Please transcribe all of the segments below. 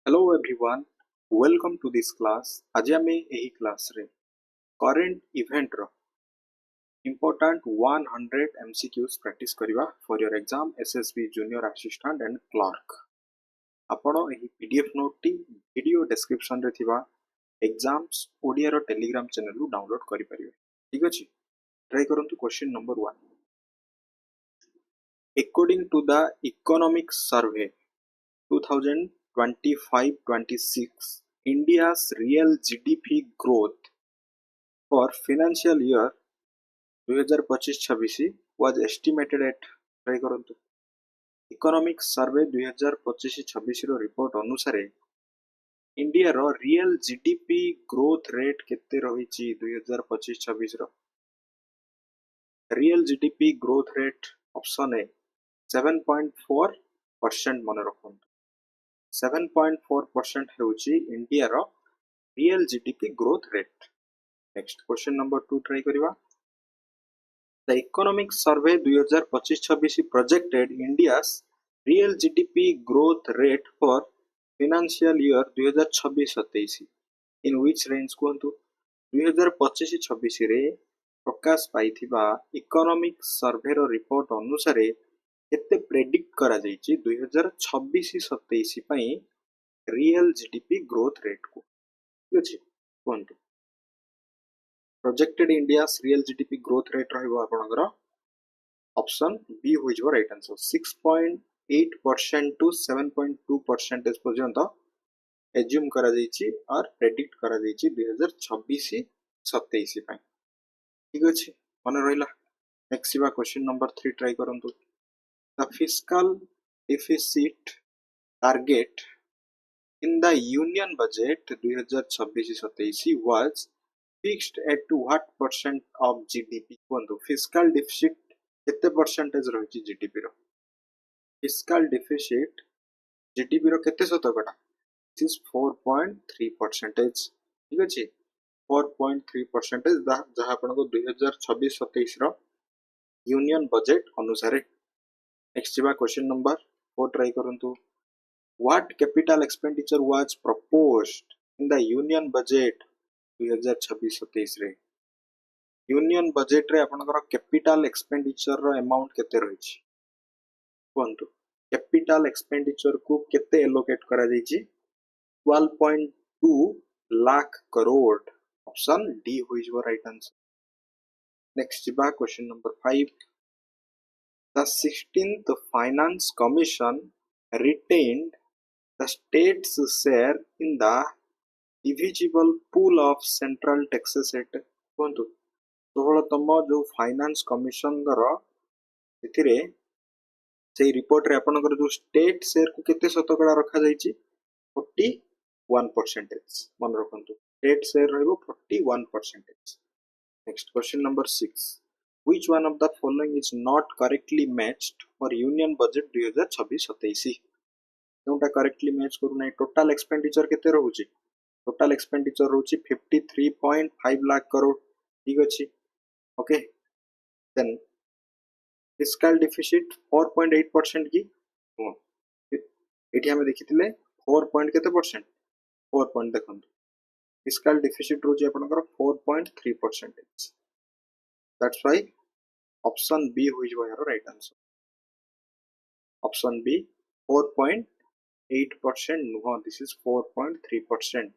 Hello everyone, welcome to this class. आज आमे एही क्लास रे current event row important 100 MCQs practice करिवा for your exam SSB Junior Assistant and Clerk. आपण एही PDF note टी video description रे थिबा exams Odia रो Telegram channel रु डाउनलोड करि परिबे. ठीक अछि? ट्राई करंतु question number 1. According to the economic survey 2025-26, India's real GDP growth for financial year 2025-26 was estimated at try करंतु इकोनॉमिक सर्वे 2025-26 रो रिपोर्ट अनुसार इंडिया रो रियल जीडीपी ग्रोथ रेट केते रहिछि 2025-26 रो real GDP growth rate option A 7.4% मन रखंतु 7.4% हेउची इंडिया रो real GDP growth rate. Next question number 2 try करिवा. The economic survey 2025-26 projected India's real GDP growth rate for financial year 2026-27 in which range कोंतु 2025-26 रे प्रकाश पाइथिबा इकोनॉमिक सर्वे रो report अनुसार केते predict करा जायछि 2026-27 पई रियल जीडीपी ग्रोथ रेट को. ठीक अछि कोंतु projected India's real GDP growth rate रहइबो आपनकर ऑप्शन बी होई जबो राइट आंसर 6.8% टू 7.2% पर्यंत एज्यूम करा जायछि और प्रेडिक्ट करा जायछि 2026-27 पई. ठीक अछि मन रहिला. नेक्स्ट बा क्वेश्चन नंबर 3 ट्राई करंतु. The fiscal deficit target in the union budget 2026-27 was fixed at what percent of GDP? कोंतु fiscal deficit केते परसेंटेज रहिछि GDP रो? Fiscal deficit GDP रो केते शतकड़ा? This is 4.3%. ठीक अछि 4.3% जहा आपनको 2026-27 रो यूनियन बजेट अनुसार. नेक्स्ट बा क्वेश्चन नंबर 4 ट्राई करंतु. What capital expenditure was proposed in the union budget 2026-27 रे? यूनियन बजेट रे आपनकर कैपिटल एक्सपेंडिचर रो अमाउंट केते रहिछि कोंतु कैपिटल एक्सपेंडिचर को केते एलोकेट करा जायछि 12.2 लाख करोड़. ऑप्शन डी होई जबो राइट आंसर. नेक्स्ट बा question number 5. The 16th Finance Commission retained the state's share in the divisible pool of central taxes at कोंतु 16तम जो फाइनेंस कमिशन रो एथिरे सेही रिपोर्ट रे आपनकर जो स्टेट शेयर को केते शतकड़ा रखा जायछि 41% मन रखंतु स्टेट शेयर रहइबो 41%. Next question number 6. Which one of the following is not correctly matched for union budget 2026-27? जोंटा करेक्टली मैच करू नै टोटल एक्सपेंडिचर केते रहउची टोटल एक्सपेंडिचर रहउची 53.5 लाख करोड़. ठीक अछि ओके. देन फिस्कल डिफिसिट 4.8% की एठी हम देखितिले 4 पॉइंट केते परसेंट 4 पॉइंट देखंतु फिस्कल डिफिसिट रहउची आपनकर 4.3%. That's why option B होई जबो यार राइट आंसर. ऑप्शन बी 4.8% नुह दिस इज 4.3%.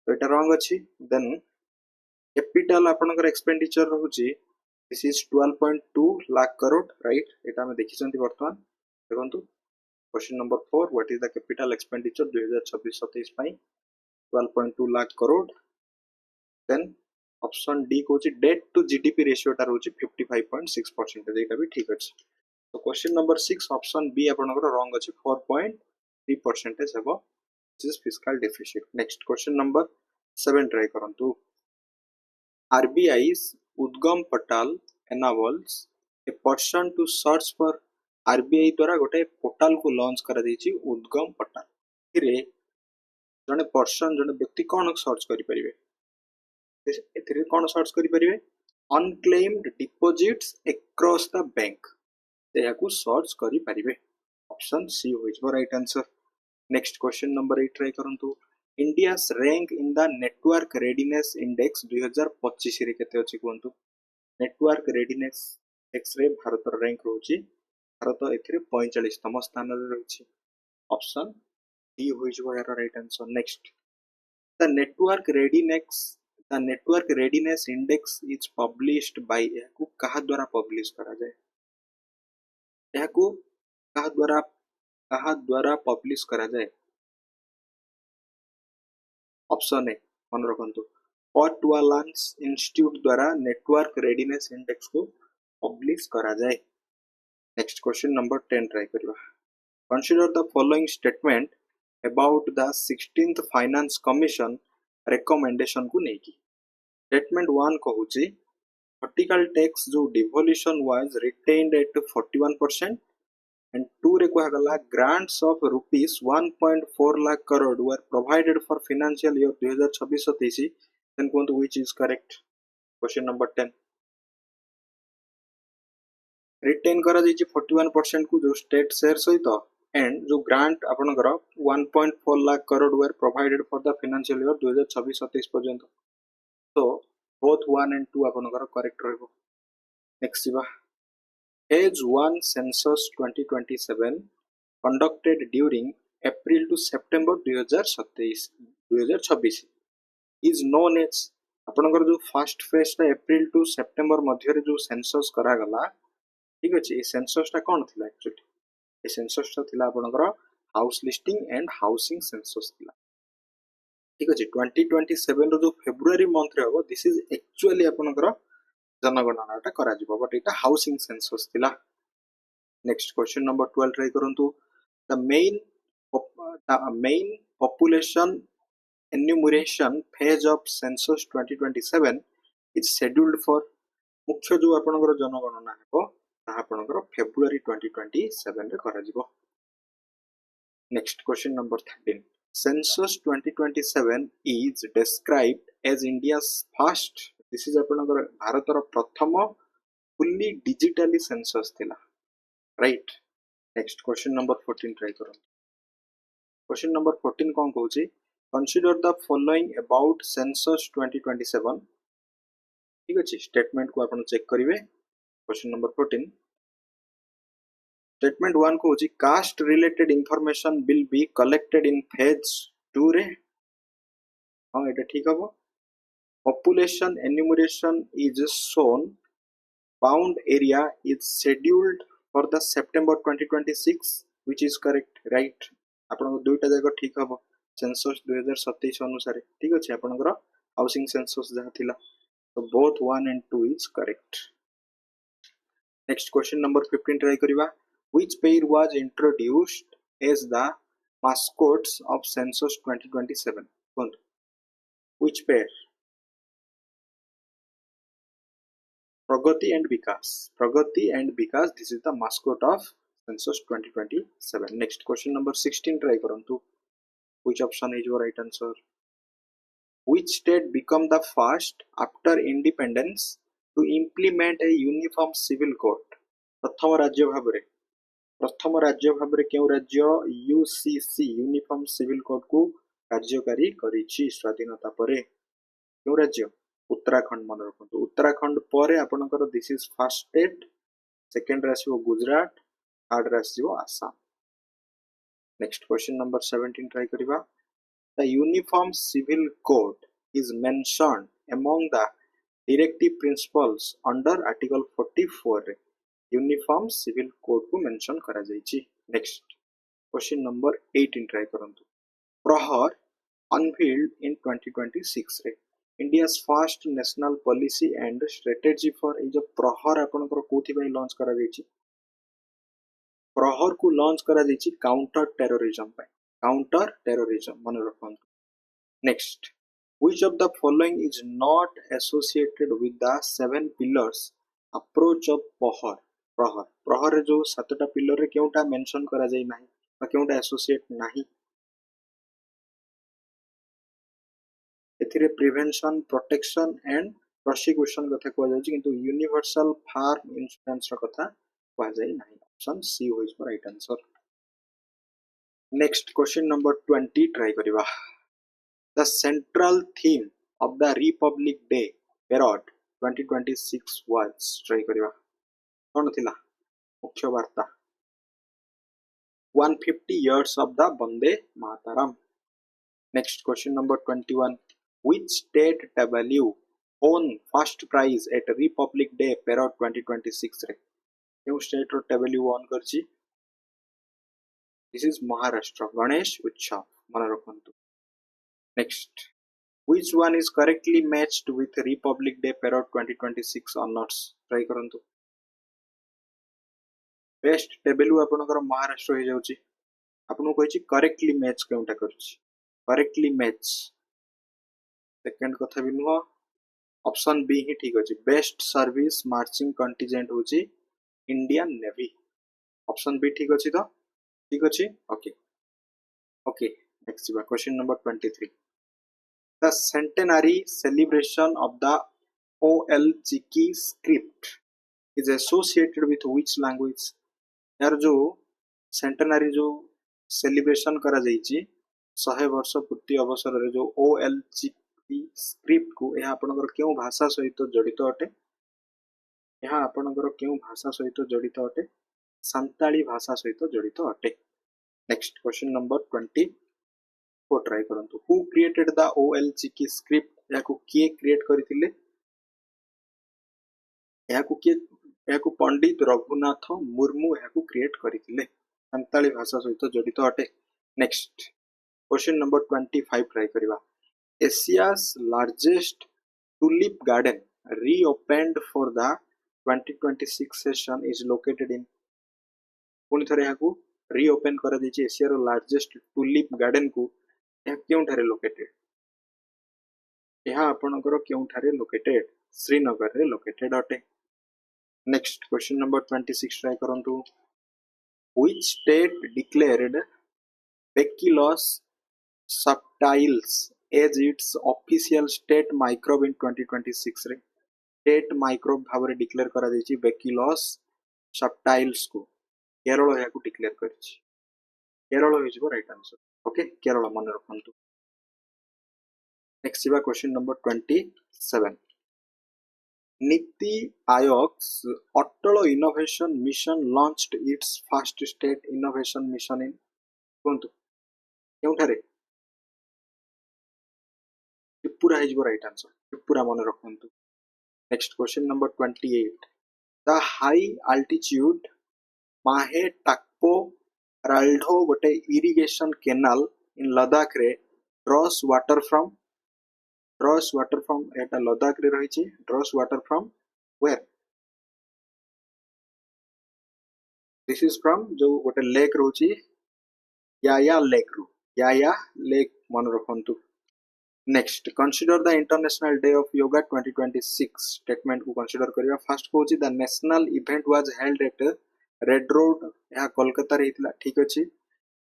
तो एटा रॉन्ग अछि. देन कैपिटल आपनकर एक्सपेंडिचर रहउची this is 12.2 lakh crore right. एटा हम देखिसंती वर्तमान देखंतु question number 4 what is the capital expenditure 2026-27 पई 12.2 lakh crore. Then option D कोची डेट टू जीडीपी रेशियो टा रहउची 55.6%. एटा भी ठीक अछि. तो क्वेश्चन नंबर 6 ऑप्शन बी आपनकर रॉन्ग अछि 4.3% हेबो this is fiscal deficit. Next question number 7 try करंतु. आरबीआई's उद्गम portal enables a person to search for RBI द्वारा गोटे पोर्टल को लॉन्च करा दैछि उद्गम पोर्टल. फिरे जने पर्सन जने व्यक्ति कोन सर्च करि परिबे एथिरे कोन सर्च करि परिबे unclaimed deposits across the bank एहा को सर्च करि परिबे. ऑप्शन सी होइछ right answer. Next question number 8 try करंतु India's rank in the network readiness index 2025 रे केते अछि कोंतु नेटवर्क रेडीनेस इंडेक्स रे भारत रैंक रहउची भारत एथिरे 45तम स्थान रे रहउची ऑप्शन डी होई जबो यार right answer next the network readiness index is published by याकू कहा द्वारा पब्लिश करा जाय याकू कहा द्वारा पब्लिश करा जाय ऑप्शन ए मन रखंतु पॉटवालांस इंस्टीट्यूट द्वारा नेटवर्क रेडीनेस इंडेक्स को पब्लिश करा जाए नेक्स्ट क्वेश्चन नंबर 10 ट्राई करबा consider the following statement about the 16th finance commission recommendation को नेकी स्टेटमेंट 1 कहूची वर्टिकल टैक्स जो devolution was retained at 41% and 2 रे कहगला grants of rupees 1.4 lakh crore were provided for financial year 2026-27 then which is correct question number 10 retain करा जाइछि 41% को जो स्टेट शेयर सहित एंड जो ग्रांट आपनकर 1.4 लाख करोड़ वर provided for the financial year 2026-27 पर्यंत तो बोथ 1 and 2 आपनकर करेक्ट रहबो नेक्स्ट बा Phase 1 Census 2027 conducted during April to September 2026 is known as आपनकर जो फर्स्ट फेज ता अप्रैल टू सेप्टेम्बर मध्य रे जो सेंसस करा गला ठीक अछि ए सेंसस ता कोन थिला एक्चुअली ए सेंसस ता थिला आपनकर house listing and housing census थिला ठीक अछि 2027 रो जो फेब्रुअरी मंथ रे हो दिस इज एक्चुअली आपनकर जनगणना टा करा जिवो बट एटा हाउसिंग सेंसस थिला नेक्स्ट क्वेश्चन नंबर 12 ट्राई करंतु the main population enumeration phase of census 2027 is scheduled for मुख्य जो आपनकर जनगणना हेबो ता आपनकर फेब्रुअरी 2027 रे करा जिवो next question number 13 census 2027 is described as India's first this is आपनकर भारतर प्रथम fully digitally census थिला right next question number 14 try करो क्वेश्चन नंबर 14 कोन कहूची Consider the following about census 2027 ठीक अछि स्टेटमेंट को आपण चेक करिवे क्वेश्चन नंबर 14 स्टेटमेंट 1 को होची caste related information will be collected in phase 2 रे हां एटा ठीक हबो population enumeration is shown bound area is scheduled for the September 2026 which is correct right आपण दुईटा जगह ठीक हबो सेंसस 2027 अनुसार ठीक अछि आपनकर हाउसिंग सेंसस जहा थिला तो both 1 and 2 is correct next question number 15 try करिवा which pair was introduced as the mascots of census 2027 कोन which pair Pragati and Vikas this is the mascot of census 2027 next question number 16 try करंतु Which option is your right answer? Which state become the first after independence to implement a uniform civil code? प्रथम राज्य भाबरे केउ राज्य UCC uniform civil code को कार्यकारी करिछि स्वाधीनता परे केउ राज्य उत्तराखंड मन रखंतु उत्तराखंड परे आपनकर this is first state second रासिबो गुजरात थर्ड रासिबो Assam next question number 17 try करिवा the uniform civil code is mentioned among the directive principles under article 44 रे यूनिफॉर्म सिविल कोड को मेंशन करा जायछि नेक्स्ट क्वेश्चन नंबर 18 ट्राई करंतु प्रहर अनवील्ड इन 2026 रे India's first national policy and strategy for a जो प्रहर आपनकर कोथि bye launch करा जायछि प्रहर को लॉन्च करा जायछि काउंटर टेररिज्म मन रखंतु next which of the following is not associated with the 7 pillars approach of Prahar जो 7टा पिलर रे केउटा मेंशन करा जाय नाही बा केउटा एसोसिएट नाही एथिरे प्रिवेंशन प्रोटेक्शन एंड प्रोसिक्यूशन कथा को जाय किंतु यूनिवर्सल फार्म इंश्योरेंस रो कथा को जाय नाही ऑप्शन सी होइज right answer next question number 20 try करिवा the central theme of the republic day parade 2026 वाज ट्राई करिवा कोन थिला मुख्य वार्ता 150 years of the Vande Mataram. Next question number 21. Which state W won first prize at Republic Day Parade 2026 रे? क्यों state रो W won करची? This is Maharashtra. Ganesh Utsav. मन रखंतु. Next. Which one is correctly matched with Republic Day Parade 2026 honors? Try करंतु. Best W आपनकर महाराष्ट्र हे जाउची. आपन कहिची correctly match केउटा करची. Correctly match. Second कथा भी नुह. ऑप्शन बी ही ठीक अछि. बेस्ट सर्विस मार्चिंग कंटिजेंट होची इंडियन नेवी. ऑप्शन बी ठीक अछि तो? ठीक अछि. Okay. Next question number 23. The centenary celebration of the OLCK script is associated with which language? यार जो सेंटेनरी जो सेलिब्रेशन करा जाइची 100 वर्ष पूर्ति अवसर रे जो OLCK स्क्रिप्ट को यह आपनकर क्यों भाषा सहित जड़ित अटे? यह आपनकर क्यों भाषा सहित जड़ित अटे? संताली भाषा सहित जड़ित अटे. नेक्स्ट क्वेश्चन नंबर 24 ट्राई करंतु. Who created the OLCK script? याको किए क्रिएट करथिले? याको पंडित रघुनाथ मुर्मू याको क्रिएट करथिले. संताली भाषा सहित जड़ित अटे. नेक्स्ट क्वेश्चन नंबर 25 ट्राई करिवा. Asia's largest tulip garden reopened for the 2026 session is located in. पुणी थरे याको रीओपन करा दिछि एशिया रो लार्जेस्ट टुलिप गार्डन को यह क्यों ठारे लोकेटेड? यह आपनकर क्यों ठारे लोकेटेड? श्रीनगर रे लोकेटेड अटे. नेक्स्ट क्वेश्चन नंबर 26 ट्राई करंतु. Which state declared Bacillus subtilis as its official state microbe in 2026 रे? स्टेट माइक्रोब भाବରେ डिक्लेयर करा दिछि Bacillus subtilis को. केरल याको डिक्लेयर करछि. Kerala is the right answer. Okay Kerala मन रखंतु. नेक्स्ट इवा question number 27. NITI Aayog's Atal innovation mission launched its first state innovation mission in कोंतु केउठारे? Tripura is the right answer. Tripura मन रखंतु. Next question number 28. The high altitude माहे टाक्पो राल्डो गोटे इरिगेशन कैनाल इन लद्दाख रे ड्रॉस वाटर फ्रॉम एटा लद्दाख रे रहिछि. Draws water from where? This is from जो गोटे लेक रोची याया लेक मन रखंतु. Next consider the international day of yoga 2026 statement को कंसीडर करिया. फर्स्ट कोची the national event was held at red road. यह कोलकाता रे हितला. ठीक अछि.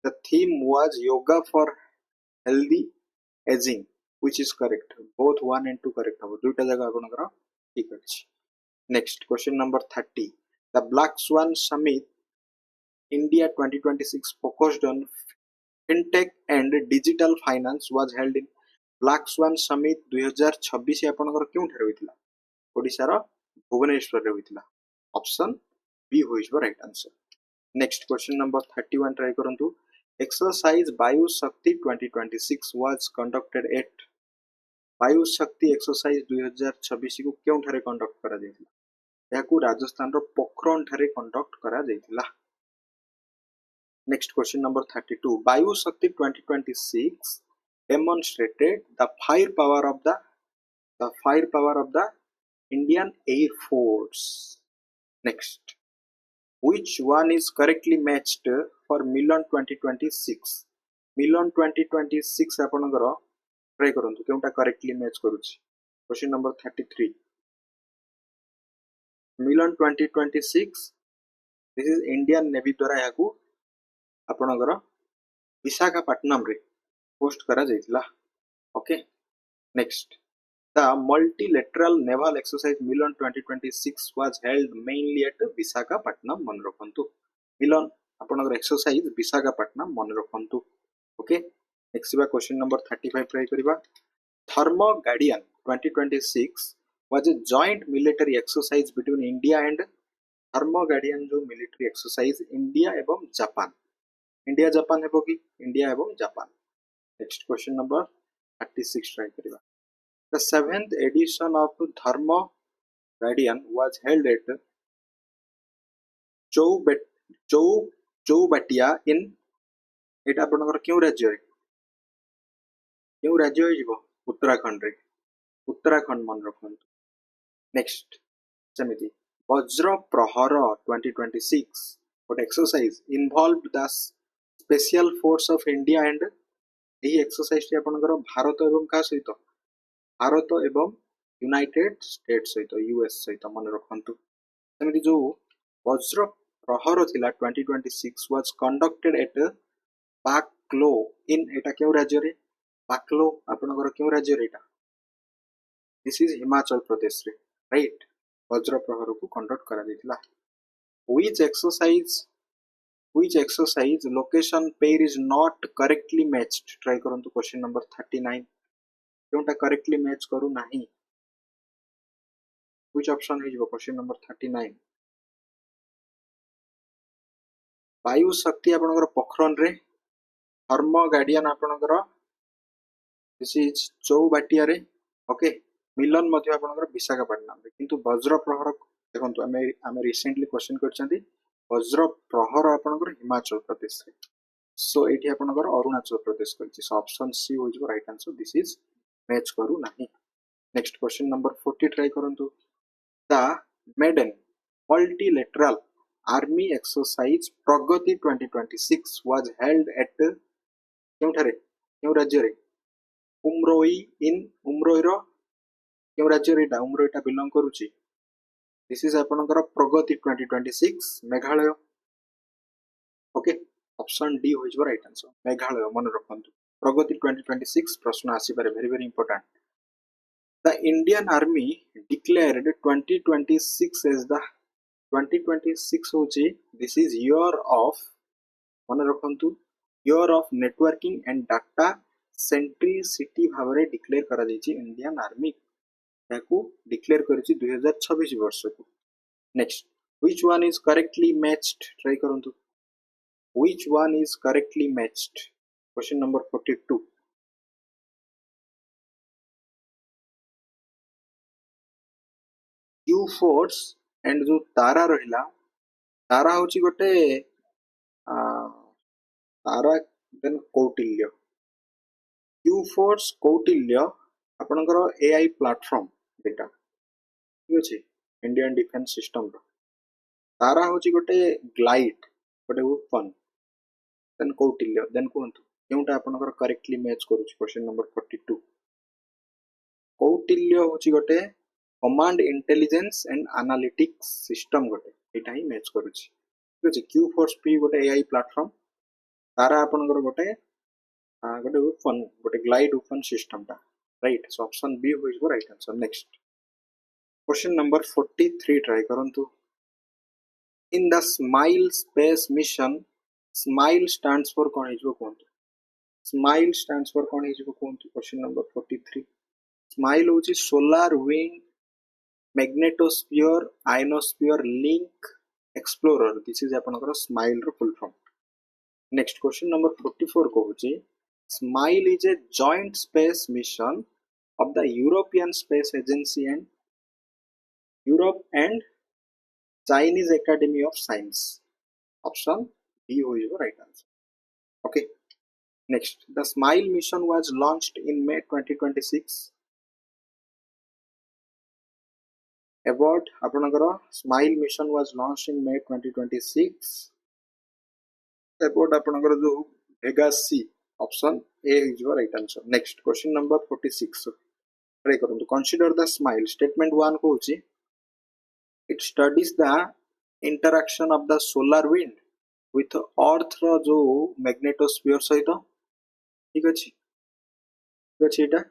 The theme was yoga for healthy ageing which is correct. Both 1 and 2 correct हबो. दुईटा जगह आपनकर ठीक अछि. Next question number 30. The black swan summit India 2026 focused on fintech and digital finance was held in. Black swan summit 2026 आपनकर क्यों ठरे होइतिला? ओडिसा रो भुवनेश्वर रे होइतिला. Option B होइस बो right answer. Next question number 31 try करंतु. एक्सरसाइज वायु शक्ति 2026 was conducted at. वायु शक्ति एक्सरसाइज 2026 को क्यों ठारे कंडक्ट करा जायतिला? याकू राजस्थान रो पोखरण ठारे कंडक्ट करा जायतिला. Next question number 32. वायु शक्ति 2026 demonstrated the firepower of the Indian Air Force. Next, which one is correctly matched for Milan 2026? Milan 2026 आपनकर ट्राई करंतु केउटा करेक्टली मैच करूछि. Question number 33. मिलन 2026 दिस इज इंडियन नेवी द्वारा याकू आपनकर विशाखापट्टनम रे पोस्ट करा जायतिला. Okay next. The multilateral naval exercise Milan 2026 was held mainly at Visakhapatnam. मन रखंतु. मिलन आपनकर एक्सरसाइज विशाखापट्टनम मन रखंतु ओके नेक्स्ट बा क्वेश्चन नंबर 35 ट्राई करबा Dharma Guardian 2026 was a joint military exercise between India and Dharma Guardian जो मिलिट्री एक्सरसाइज इंडिया एवं जापान इंडिया जापान हेबो कि इंडिया एवं Japan next question number 36 try करबा the 7th edition of Dharma Guardian was held at चौबेट चौ चौबाटिया इन एटा आपनकर क्यों राज्य रे क्यों राज्य होई जिवो उत्तराखंड रे उत्तराखंड मन रखंतु नेक्स्ट समिति वज्र प्रहर 2026 what exercise involved the special force of India and ଏହି एक्सरसाइज टी आपनकर भारत एवं का सहित भारत एवं यूनाइटेड स्टेट्स सहित यूएस सहित मन रखंतु समिति जो वज्र प्रहर थिला 2026 was conducted at पाकलो इन एटा क्यों राज्य रे पाकलो आपनकर क्यों राज्य रे एटा दिस इज हिमाचल प्रदेश रे राइट वज्र प्रहर को कंडक्ट करा दिथिला which exercise location pair is not correctly matched try करंतु क्वेश्चन नंबर 39 क्योंटा करेक्टली मैच करू नाही which ऑप्शन है जो क्वेश्चन नंबर 39 वायु शक्ति आपनकर पोखरन रे थर्मो गार्डियन आपनकर दिस इज चौबाटिया रे ओके मिलन मध्ये आपनकर विशाखापट्टनम रे किंतु वज्र प्रहर देखंतु हमें रिसेंटली क्वेश्चन करछंती वज्र प्रहर आपनकर हिमाचल प्रदेश रे सो एठी आपनकर अरुणाचल प्रदेश करछि सो ऑप्शन सी हो जो right answer this is match करू नाही नेक्स्ट क्वेश्चन नंबर 40 ट्राई करंतु the maiden multilateral army exercise Pragati 2026 was held at क्योंठारे क्यों राज्य रे उमरोई इन उमरोईरो क्यों राज्य रे डा उमरोईटा बिलोंग करूची दिस इज आपनकर प्रगति 2026 मेघालय ओके ऑप्शन डी हो जो राइट आंसर मेघालय मन रखंतु प्रगति 2026 प्रश्न आसी पारे very very important the Indian Army declared 2026 as the 2026 होची दिस इज ईयर ऑफ मन रखंतु year of networking and data centricity भावरे डिक्लेयर करा दैछि इंडियन आर्मी याकू डिक्लेयर करिछि 2026 वर्ष को next which one is correctly matched try करंतु which one is correctly matched question number 42 Q force and जो तारा रहिला तारा होची गोटे Tara then Kautilya Q force Kautilya आपनकर एआई प्लेटफॉर्म डेटा ठीक अछि इंडियन डिफेंस सिस्टम रो तारा होची गोटे ग्लाइड गोटे वेपन देन कौटिल्य देन कोंतु केउटा आपनकर करेक्टली मैच करूची क्वेश्चन नंबर 42 कौटिल्य होची गोटे command intelligence and analytics system गोटे एटा ही मैच करूची ठीक अछि क्यू फोर्स पी गोटे एआई प्लेटफॉर्म तारा आपनकर गोटे गोटे वेपन गोटे ग्लाइड वेपन सिस्टम ता राइट सो ऑप्शन बी हो is right answer next question number 43 try करंतु in the SMILE space mission SMILE stands for कोन हिजो कोंतु स्माइल स्टैंड्स फॉर कोन हिजो कोंतु क्वेश्चन नंबर 43 स्माइल होची solar wind magnetosphere ionosphere link explorer this is आपनकर स्माइल रो full form next question number 44 को होची SMILE is a joint space mission of the European Space Agency and Europe and Chinese Academy of Science. Option B is your right answer. Okay. Next, the SMILE mission was launched in May 2026. About apanagara SMILE mission was launched in May 2026. About apanagara jo Vega C. Option A is your right answer. Next, question number 46. Try करंतु consider the SMILE statement 1 को होची it studies the interaction of the solar wind with earth रो जो magnetosphere सहित ठीक अछि एटा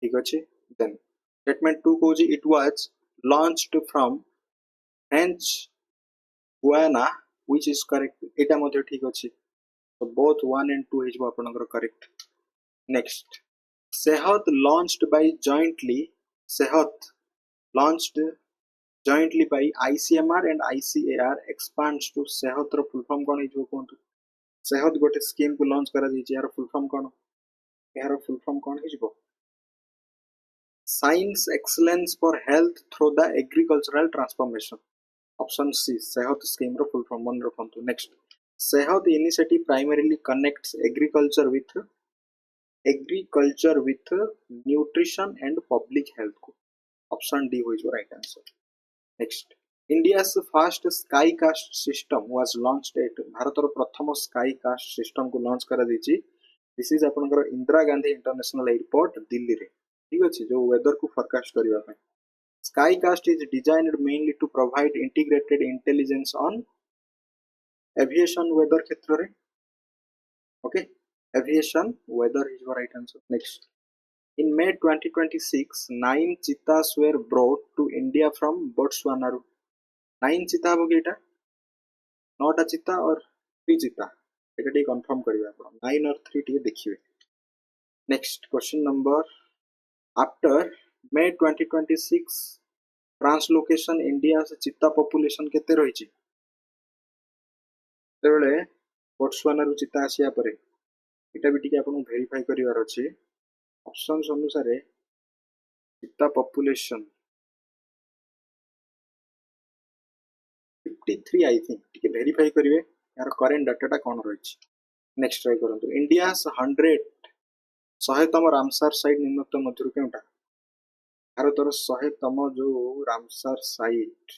ठीक अछि then statement 2 को होची it was launched from French Guiana which is correct एटा मध्ये ठीक अछि so both 1 and 2 is आपनकर correct next sehat launched by jointly sehat launched jointly by ICMR and ICAR expands to sehat row full form कोन हिजो कोंतु sehat गोटे scheme को launch करा दी यार full form कोन यार full form कोन हिजो Science excellence for health through the agricultural transformation. Option C. Sehat scheme ro full form one rakhantu. Next. Sehat initiative primarily connects agriculture with nutrition and public health. Option D is your right answer. Next. India's first skycast system was launched at Bharatar Pratham skycast system को launch करा दीची. This is आपनकर Indira Gandhi international airport Delhi रे. ठीक अछि जो weather को forecast करबा ପାଇଁ Skycast is designed mainly to provide integrated intelligence on aviation weather क्षेत्र रे okay aviation weather is the right answer. Next, in May 2026 9 cheetahs were brought to India from Botswana. 9 cheetah हो गईटा 9टा cheetah और 3 cheetah एटा T confirm करिवे आपण 9 और 3 टी देखिवे. Next question number after May 2026 translocation India से चित्ता पॉपुलेशन केते रहिछि तेबेले बोट्सवाना रु चित्ता आसिया परे एटा भी टिके आपन वेरीफाई करिवार अछि ऑप्शंस अनुसार चित्ता पॉपुलेशन 53 आई थिंक टिके वेरीफाई करिवे यार करंट डाटाटा कोन रहिछि. नेक्स्ट ट्राई करंतु इंडियास 100 तम रामसर साइट निम्नलिखित मध्यरु केउटा भारतर 100 तम जो रामसर साइट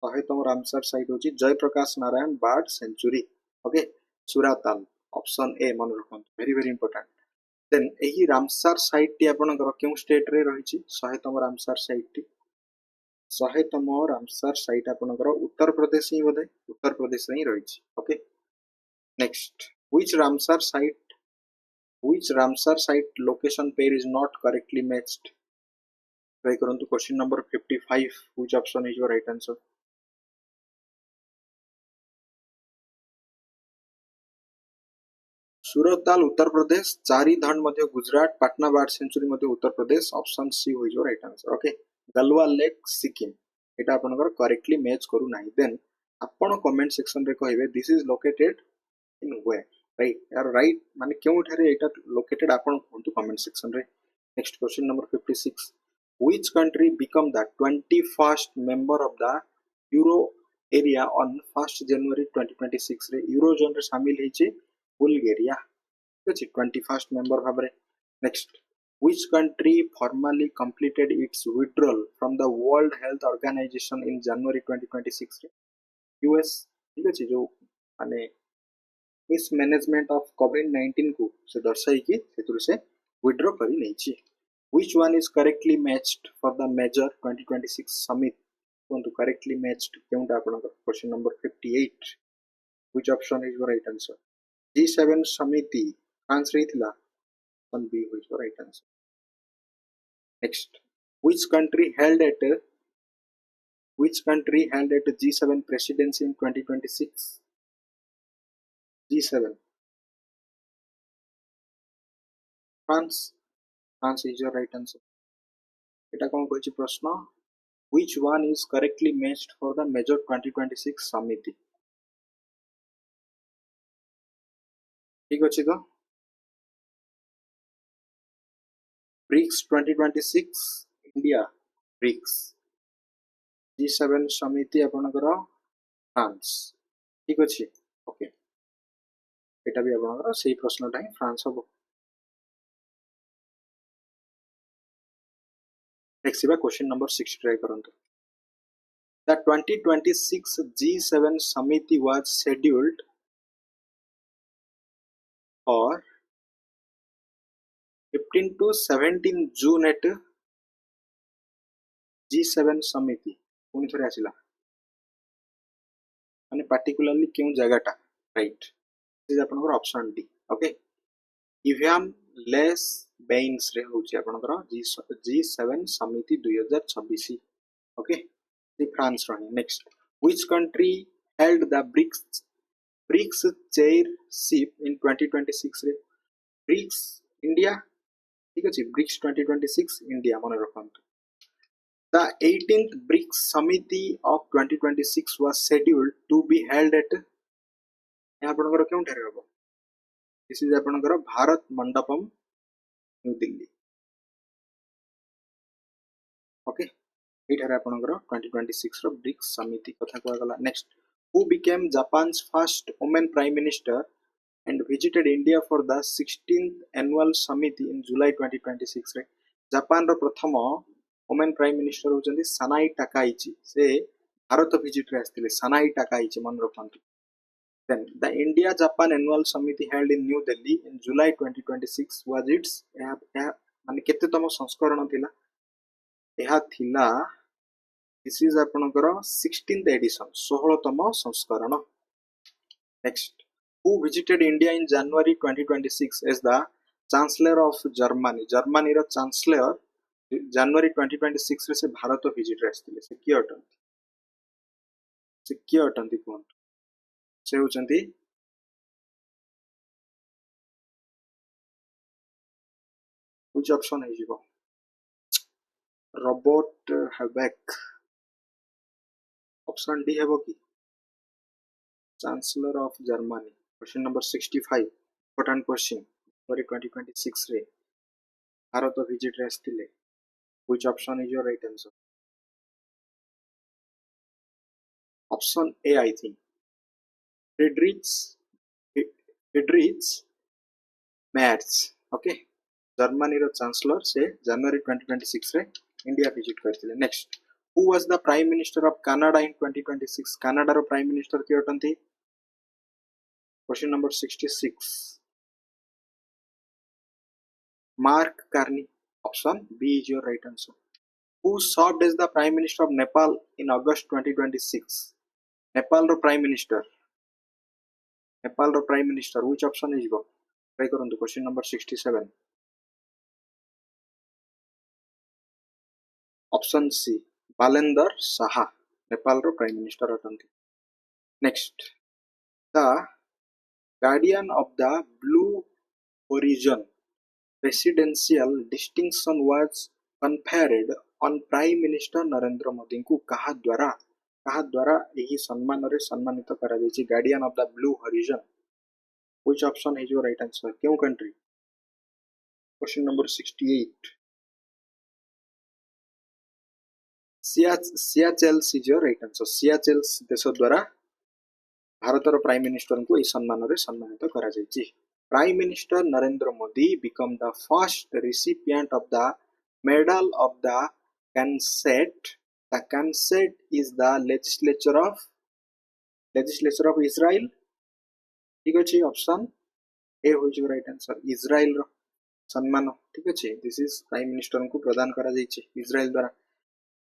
100 तम रामसर साइट होची Jayaprakash Narayan bird sanctuary okay Suratal option A मन रखन वेरी वेरी इंपोर्टेंट. देन एही रामसर साइट टी आपनकर केउ स्टेट रे रहिची 100 तम रामसर साइट टी 100 तम रामसर साइट आपनकर उत्तर प्रदेश ही बोधे उत्तर प्रदेश रे ही रहिची okay. Next which Ramsar site location pair is not correctly matched. Try करंतु question number 55 which option is your right answer. Surtal Uttar Pradesh Charidham मध्य गुजरात पटना बर्ड सेंचुरी मध्य उत्तर प्रदेश ऑप्शन सी हो जो राइट आंसर ओके. गलवा लेक सिक्किम एटा आपनकर करेक्टली मैच करू नाही. देन आपण कमेंट सेक्शन रे कहिबे this is located in where right यार राइट माने क्यों ठारे एटा लोकेटेड आपण कोंतु कमेंट सेक्शन रे. Next question number 56 which country become the 21st member of the euro area on 1st January 2026 रे यूरोजोन रे शामिल हिचे बुल्गारिया ठीक अछि 21st मेंबर भाबरे. Next which country formally completed its withdrawal from the World Health Organization in January 2026 रे US ठीक अछि जो माने mismanagement of COVID-19 को से दर्शाई कि सेतुर से withdraw करी नैछि. Which one is correctly matched for the major 2026 summit? कोंतु correctly matched केउंटा आपनकर question number 58 which option is the right answer. G7 समिति फ्रांस रे थिला option B is the right answer. Next, which country held at G7 presidency in 2026? G7 France is your right answer. एटा कोन कहछि प्रश्न which one is correctly matched for the major 2026 summit? ठीक अछि तो BRICS 2026 India BRICS G7 समिति आपनकर France ठीक अछि okay एटा भी आपनकर सही प्रश्नटा ही फ्रांस हो. नेक्स्ट क्वेश्चन नंबर 6 ट्राई करंतु. The 2026 G7 summit was scheduled for 15 to 17 June at G7 समिति पुनी थरे आसिला माने पार्टिकुलरली क्यों जगहटा राइट इज आपनकर ऑप्शन डी ओके. इवियम लेस बेन्स रे होची आपनकर G7 समिति 2026 ओके दी फ्रांस रही. Next Which country held the BRICS chairship in 2026 रे? BRICS India, ठीक अछि, BRICS 2026 India मन रखंतु. The 18th BRICS Samiti of 2026 was scheduled to be held at ଆପଣଙ୍କର କେଉଁଠାରେ ହେବ? This is ଆପଣଙ୍କର ଭାରତ ମଣ୍ଡପମ୍ ନ୍ୟୁ ଦିଲ୍ଲୀ. ओके, ଏଇଠାରେ ଆପଣଙ୍କର 2026 ର ବ୍ରିକ୍ସ ସମିତି କଥା କୁହାଗଲା. Next, who became Japan's first women prime minister and visited India for the 16th annual summit in July 2026 ରେ? ଜାପାନର ପ୍ରଥମ women prime minister ହେଉଛନ୍ତି ସାନାଇ ଟାକାଇଚି. ସେ ଭାରତ ଭିଜିଟରେ ଆସିଥିଲେ. ସାନାଇ ଟାକାଇଚି ମନେ ରଖନ୍ତୁ. Then the India Japan annual summit held in New Delhi in July 2026 was its ମାନେ କେତେତମ ସଂସ୍କରଣ ଥିଲା? ଏହା ଥିଲା, this is ଆପଣଙ୍କର 16th edition, 16ତମ ସଂସ୍କରଣ. Next, who visited India in January 2026 as the Chancellor of Germany? ଜର୍ମାନୀର ଚାନ୍ସେଲର ଜାନୁଆରୀ 2026 ରେ ସେ ଭାରତ ଭିଜିଟରେ ଆସିଥିଲେ. ସେ କିଏ ଅଟନ୍ତି? କୁହନ୍ତୁ? ସେ ହେଉଛନ୍ତି which option ହେଇଯିବ? Robert Habeck. Option D ହେବ କି? Chancellor of Germany. Question number 65. Important question. January 2026 ରେ ଭାରତ ଭିଜିଟରେ ଆସିଥିଲେ. Which option is your right answer? Option A, I think. Friedrich Merz. Okay. Germany रो चांसलर से जनवरी 2026 रे इंडिया विजिट करथिले. Next, who was the prime minister of Canada in 2026? Canada रो prime minister के अटंती? Question number 66. Mark Carney. Option B is your right answer. Who served as the prime minister of Nepal in August 2026? Nepal रो prime minister. which option is go? Try करंतु. Question number 67. Option C, Balendra Saha Nepal रो prime minister अटंती. Next, the guardian of the blue horizon presidential distinction was conferred on prime minister Narendra Modi को कहा द्वारा यही सम्मान रे सम्मानित करा जायछि? Guardian of the blue horizon. Which option is your right answer? क्यों country? Question number 68. Seychelles is your right answer. Seychelles देश द्वारा भारतर प्राइम मिनिस्टर को यह सम्मान रे सम्मानित करा जायछि. Prime minister Narendra Modi become the first recipient of the medal of the Knesset. The Knesset is the legislature of Israel. ठीक अछि, ऑप्शन ए हो जो राइट आंसर. इजराइल रो सम्मान, ठीक अछि, दिस इज प्राइम मिनिस्टर को प्रदान करा जायछि इजराइल द्वारा.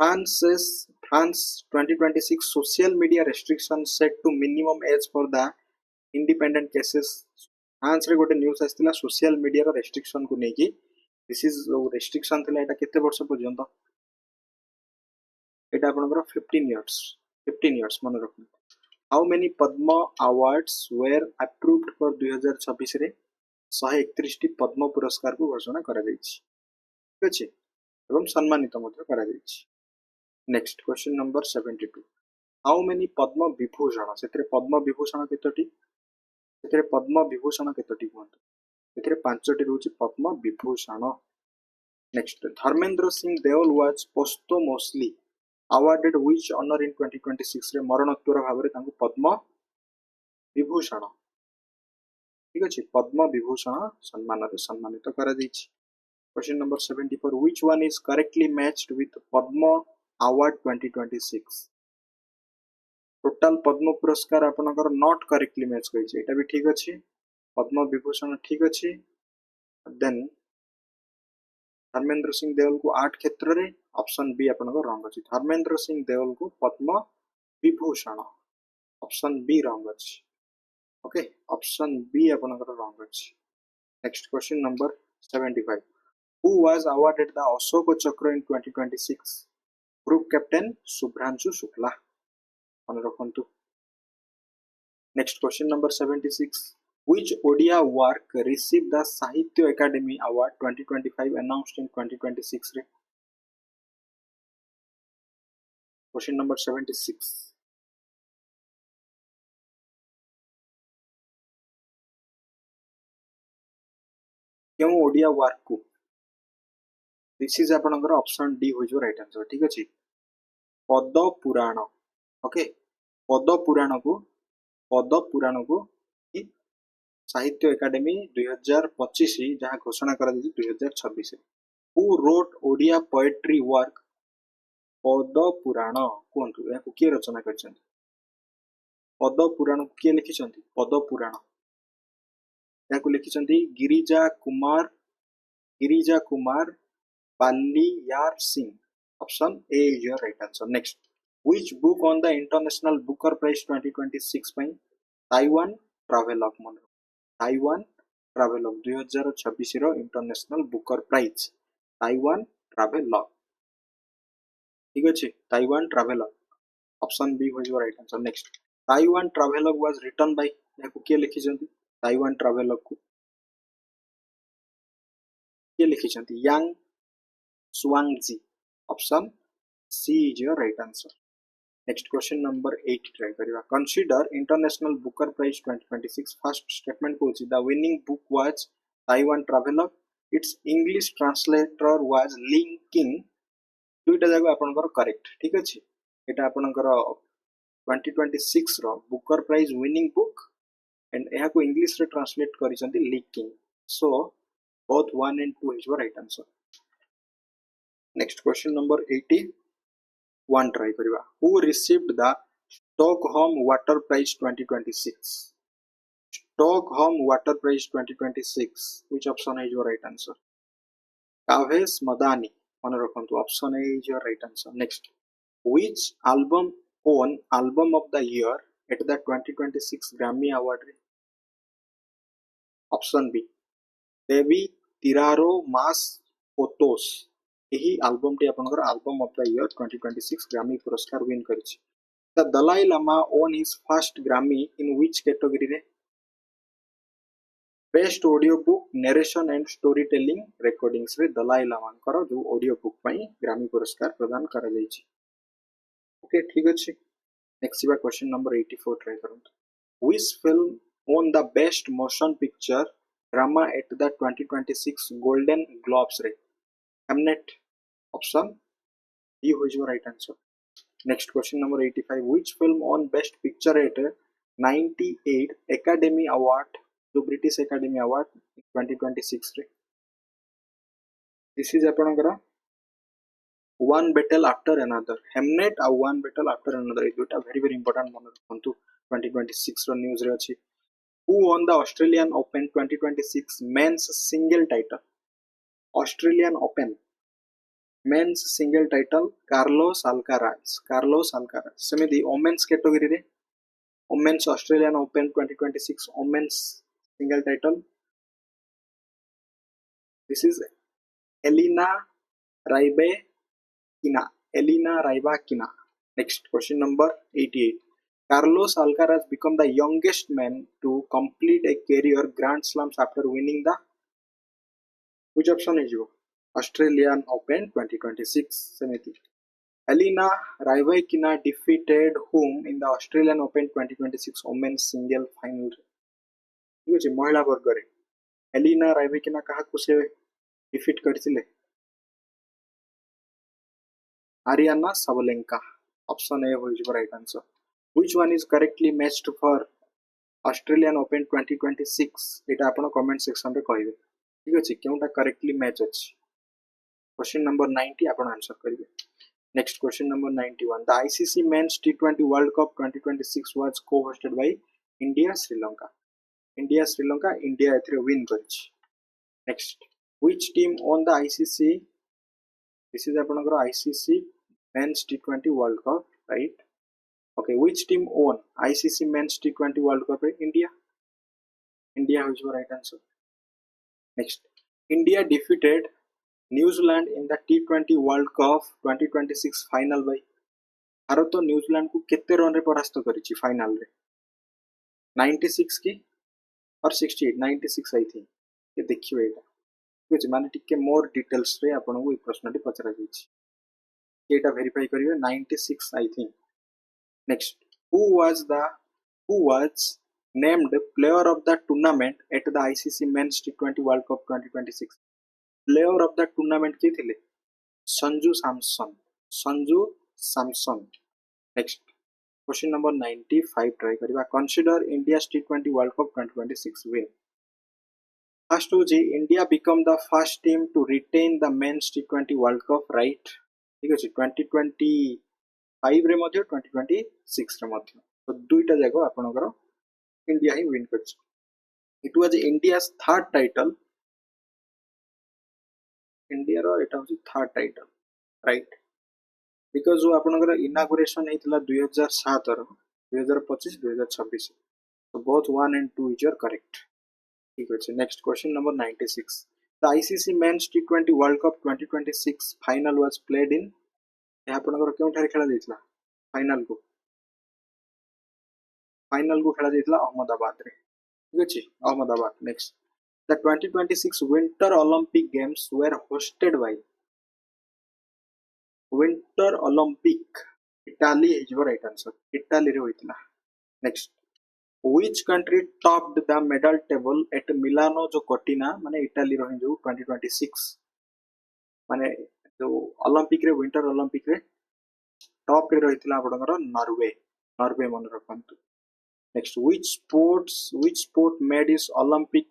France 2026 social media restriction set to minimum age for the independent cases. France रे गोटे न्यूज आस्तिला सोशल मीडिया रो रेस्ट्रिक्शन को नेकी. दिस इज रेस्ट्रिक्शन थिला एटा केते वर्ष पर्यंत? एटा आपनकर 15 इयर्स मन रखु. How many Padma awards were approved for 2026 रे? 131 टी पद्म पुरस्कार को घोषणा करा जायछि. ठीक अछि, एवं सम्मानित ମଧ୍ୟ करा जायछि. Next, question number 72. How many Padma Vibhushan? सेतरे पद्म विभूषण केतोटी? कहंतु? सेतरे 5टी रहउछि Padma Vibhushan. Next, Dharmendra Singh Deol was posthumously awarded which honour in 2026 रे? मरणोत्तर भाव रे तांको पद्म विभूषण, ठीक अछि, पद्म विभूषण सम्मान रे सम्मानित करा जायछि. Question number 74. Which one is correctly matched with Padma award 2026? Total Padma पुरस्कार आपनकर नॉट करेक्टली मैच करिছে. एटा भी ठीक अछि. पद्म विभूषण ठीक अछि. देन धर्मेंद्र सिंह देओल को 8 क्षेत्र रे. ऑप्शन बी आपनकर रंग अछि. धर्मेंद्र सिंह देओल को पद्म विभूषण, ऑप्शन बी रंग अछि. ओके, ऑप्शन बी आपनकर रंग अछि. Next, question number 75. Who was awarded the Ashok Chakra in 2026? Group captain Shubhanshu Shukla. मन रखंतु next question number 76 which Odia work received the Sahitya Academy Award 2025 announced in 2026 रे क्वेश्चन नंबर 76 क्यों Odia work को this is आपनकर option D हो जो right answer ठीक अछि पद पुराण ओके पद पुराण को साहित्य एकेडमी 2025 जहाँ घोषणा करा 2026 who wrote Odia poetry work पद पुराण कहतु या किए रचना कर पद पुराण को किए लिखिं पद पुराण या लिखिं Girija Kumar Baliar Singh option A is your right answer next which book on the international booker prize 2026 ପାଇଁ ताइवान ट्रावेलॉग मन ताइवान ट्रावेलॉग 2026 रो international Booker prize Taiwan travelogue ठीक अछि ताइवान ट्रावेलॉग ऑप्शन बी हो right answer next Taiwan travelogue was written by याको के लिखि जंती ताइवान ट्रावेलॉग को के लिखि जंती Yang Shuangzi option C is your right answer next question number 8 try करिवा consider international Booker prize 2026 first statement को the winning book was Taiwan traveller its English translator was linking दुईटा जागा आपनकर correct ठीक अछि एटा आपनकर 2026 रो Booker prize winning book and एहा को इंग्लिश रे ट्रांसलेट करिसंती linking so both 1 and 2 is your right answer next question number 81 try kariba who received the Stockholm Water Prize 2026 Stockholm Water Prize 2026 which option is your right answer Kaves Madani मन रखंतु option A is your right answer next which album won album of the year at the 2026 Grammy Award option B Devi Tiraro Mas Potos यही album टी आपनकर album of the year 2026 Grammy पुरस्कार win करिछि the Dalai Lama won his first Grammy in which category रे best audiobook narration and storytelling recordings रे दलाई लामांकर जो audio book पई ग्रामी पुरस्कार प्रदान करा जायछि ओके ठीक अछि नेक्स्ट बा क्वेश्चन नंबर 84 ट्राई करंतु which film won the best motion picture drama at the 2026 Golden Globes रे Hamnet option D is your right answer. Next question number 85. Which film won Best Picture at 98 Academy Award, the British Academy Award 2026 रे? This is आपनकर One Battle After Another. Hamnet और One Battle After Another is very important मन रखंतु 2026 रो news रे अछि. Who won the Australian Open 2026 men's single title? Australian Open men's single title Carlos Alcaraz सेमिति women's category रे women's Australian Open 2026 women's single title this is Elina Rybakina next question number 88 Carlos Alcaraz become the youngest man to complete a career Grand Slams after winning the which option is you Australian Open 2026 सेमिति Elina Rybakina defeated whom in the Australian Open 2026 women's single final ठीक अछि महिला वर्ग रे Elina Rybakina कहा को से defeat करथिले Ariana Sabalenka option A होइज right answer which one is correctly matched for Australian Open 2026 एटा आपण कमेंट सेक्शन रे कहिबे ठीक अछि केउटा करेक्टली मैच अछि Question number 90 आपण आंसर करिवे next question number 91 the ICC men's T20 World Cup 2026 was co-hosted by India Sri Lanka India एथरे win करछि next which team won the ICC this is आपनकर ICC men's T20 World Cup right okay which team won ICC men's T20 World Cup India is your right answer next India defeated New Zealand in the T20 World Cup 2026 final by Bharat New Zealand को केते run रे परास्त करिछि final रे 96 की और 68 96 I think ये देखियो एटा ठीक अछि माने टिके मोर डिटेल्स रे आपन को ई प्रश्नटी पचरा जाइछि एटा वेरीफाई करिवे 96 I think next who was named player of the tournament at the ICC Men's T20 World Cup 2026 player of the tournament किए थिले Sanju Samson next question number 95 try करिवा consider India's T20 World Cup 2026 win first हो जी India become the first team to retain the men's T20 world cup right ठीक अछि 2025 रे मध्ये 2026 रे मध्ये तो दुईटा जागो आपनकर इंडिया ही विन करछि it was India's third title India रो एटा होछि थर्ड टाइटल राइट बिकॉज जो आपनकर इनागुरेशन हेतिला 2007 रो 2025 2026 so both 1 and 2 is your correct ठीक अछि next question number 96 the ICC men's T20 world cup 2026 final was played in या आपनकर केउ ठारे खेला जाइतला फाइनल को खेला जाइतला अहमदाबाद रे ठीक अछि Ahmedabad next the 2026 Winter Olympic Games were hosted by Winter Olympic Italy is your right answer Italy रे होइतला next which country topped the medal table at Milano जो कोटिना माने इटाली रही जो 2026 माने जो ओलंपिक रे विंटर ओलंपिक रे टॉप रे रहितला आपनकर नॉर्वे मन रखंतु next which sport made its Olympic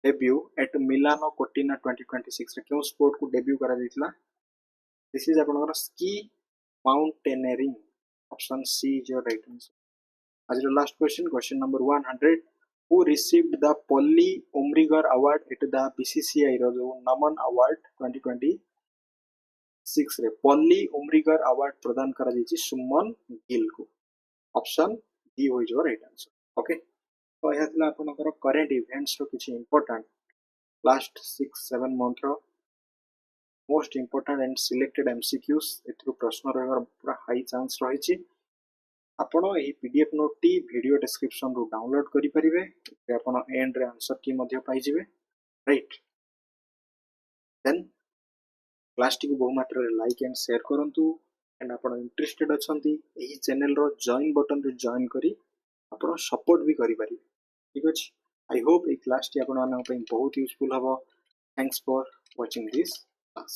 debut at Milano Cortina 2026 रे क्यों स्पोर्ट को डेब्यू करा दितला दिस इज आपनकर ski mountaineering option C is your right answer आज last question number 100 who received the Polly Umrigar award at the BCCI रो जो नमन award 2026 रे Polly Umrigar award प्रदान करा दिछि सुमन गिल को ऑप्शन डी होय जो राइट आंसर ओके तो यह थिला आपनकर करंट इवेंट्स रो किछि इंपोर्टेंट लास्ट 6-7 मंथ रो most important and selected MCQs एथरो प्रश्न रहर पूरा हाई चांस रहिछि आपण एही पीडीएफ नोट टी वीडियो डिस्क्रिप्शन रो डाउनलोड करि परिबे ते आपण एंड रे आंसर की मध्ये पाइ जिवे राइट देन क्लास टी को बहु मात्रा रे लाइक एंड शेयर करंतु एंड आपण इंटरेस्टेड अछंती एही चैनल रो जॉइन बटन रे जॉइन करी आपण सपोर्ट भी करि परिबे ठीक अछि I hope A class T आपण मानन पई बहुत यूजफुल हबो thanks for watching this class